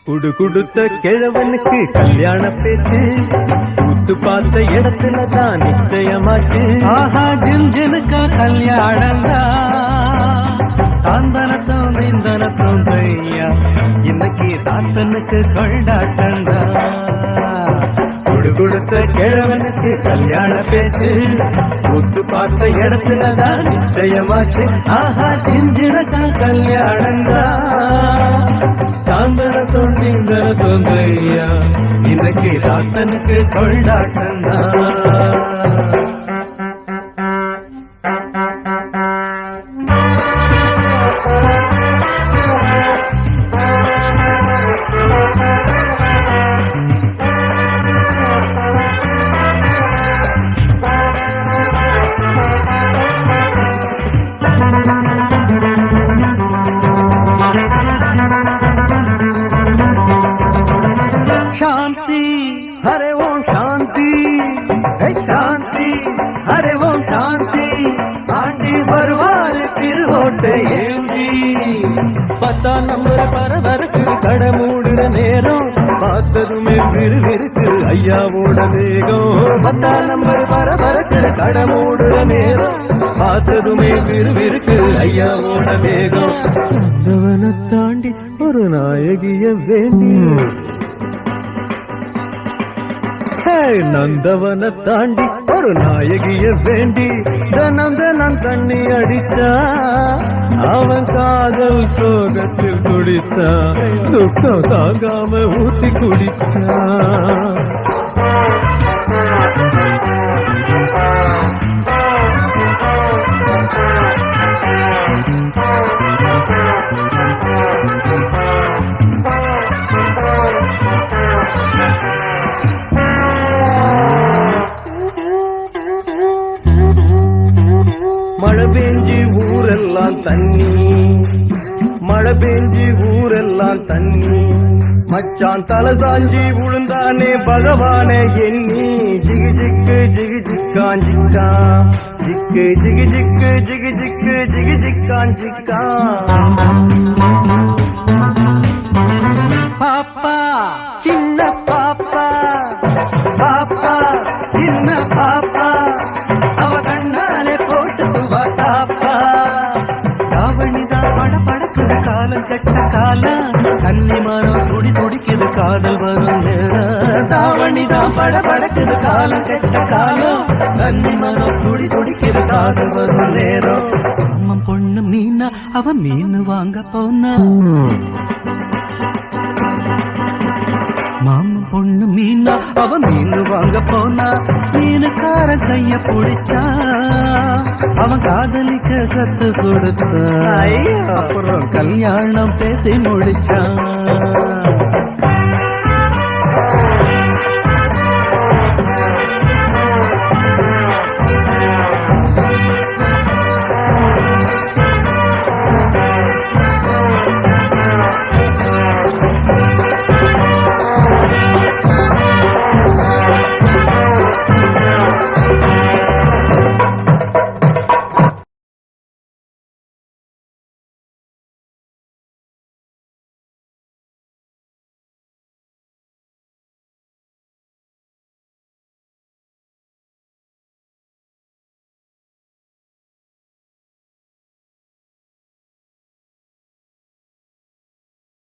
குடு குடுத்த கிழவனுக்கு கல்யாண பேச்சு கூத்து பார்த்த இடத்துல தான் நிச்சயமாச்சு. ஆஹா ஜின்ஜினுக்கா கல்யாணந்தா தாந்தனத்தும் நீந்தனத்தும் தையா இன்னைக்கு தாத்தனுக்கு கொண்டாட்டந்தா. குடு குடுத்த கிழவனுக்கு கல்யாண பேச்சு கூத்து பார்த்த இடத்துல தான் நிச்சயமாச்சு. ஆஹா ஜின்ஜினுக்கா கல்யாணந்தா தாந்தனத்தும் நீந்தனத்தும் தையா இன்னைக்கு தாத்தனுக்கு கொண்டாட்டந்தா. शांति हरे ओम शांति शांति हरे ओम शांति आंटी बरवार तिरुहोटे பத்தா நம்பர் பரபரக்கு கடை மூடுற நேரம் பார்த்ததுமே விறுவிறுக்கு ஐயாவோட வேகம். பத்தா நம்பர் பரபரக்கு கடை மூடுற நேரம் பார்த்ததுமே விறுவிறுக்கு ஐயாவோட வேகம். வந்தவனை தாண்டி ஒரு நாயகிய வேண்டி நந்தவனை தாண்டி ஒரு நாயகிய வேண்டி தனம் தனம் தண்ணி அடிச்சா அவன் காதல் சோகத்தில் குடிச்சா துக்கம் தாங்காம ஊத்தி குடிச்சா. மழை பெஞ்சி ஊரெல்லாம் தண்ணி மழை பெஞ்சி ஊரெல்லாம் தண்ணி மச்சான் தலை சாஞ்சி உளுந்தானே பகவானே எண்ணி ஜிகு ஜிக்கு ஜிகு ஜிக்கான் ஜிக்கா ஜிக்கு ஜிகு ஜிக்கு ஜிகு ஜிக்கு ஜிகு ஜிக்கான் ஜிக்கா. பாப்பா சின்ன பாப்பா பாப்பா சின்ன பாப்பா அவ கண்ணாலே போட்டு தாப்பா. தாவணிதான் படபடக்குது காலம் கெட்ட காலம் கன்னி மரம் துடி துடிக்குது காதல் வரும் நேரம். தாவணிதான் படபடக்குது காலம் கெட்ட காலம் கன்னி மரம் துடி துடிக்குது காதல் வரும் நேரம். அம்மன் பொண்ணு மீனா அவ மீன் வாங்க போனா மாமன் பொண்ணு மீனா அவ மீன் வாங்க போனா மீனுக்கார கைய பிடிச்சா அவன் காதலிக்க கத்து கொடுத்தான். அப்புறம் கல்யாணம் பேசி முடிச்சான்.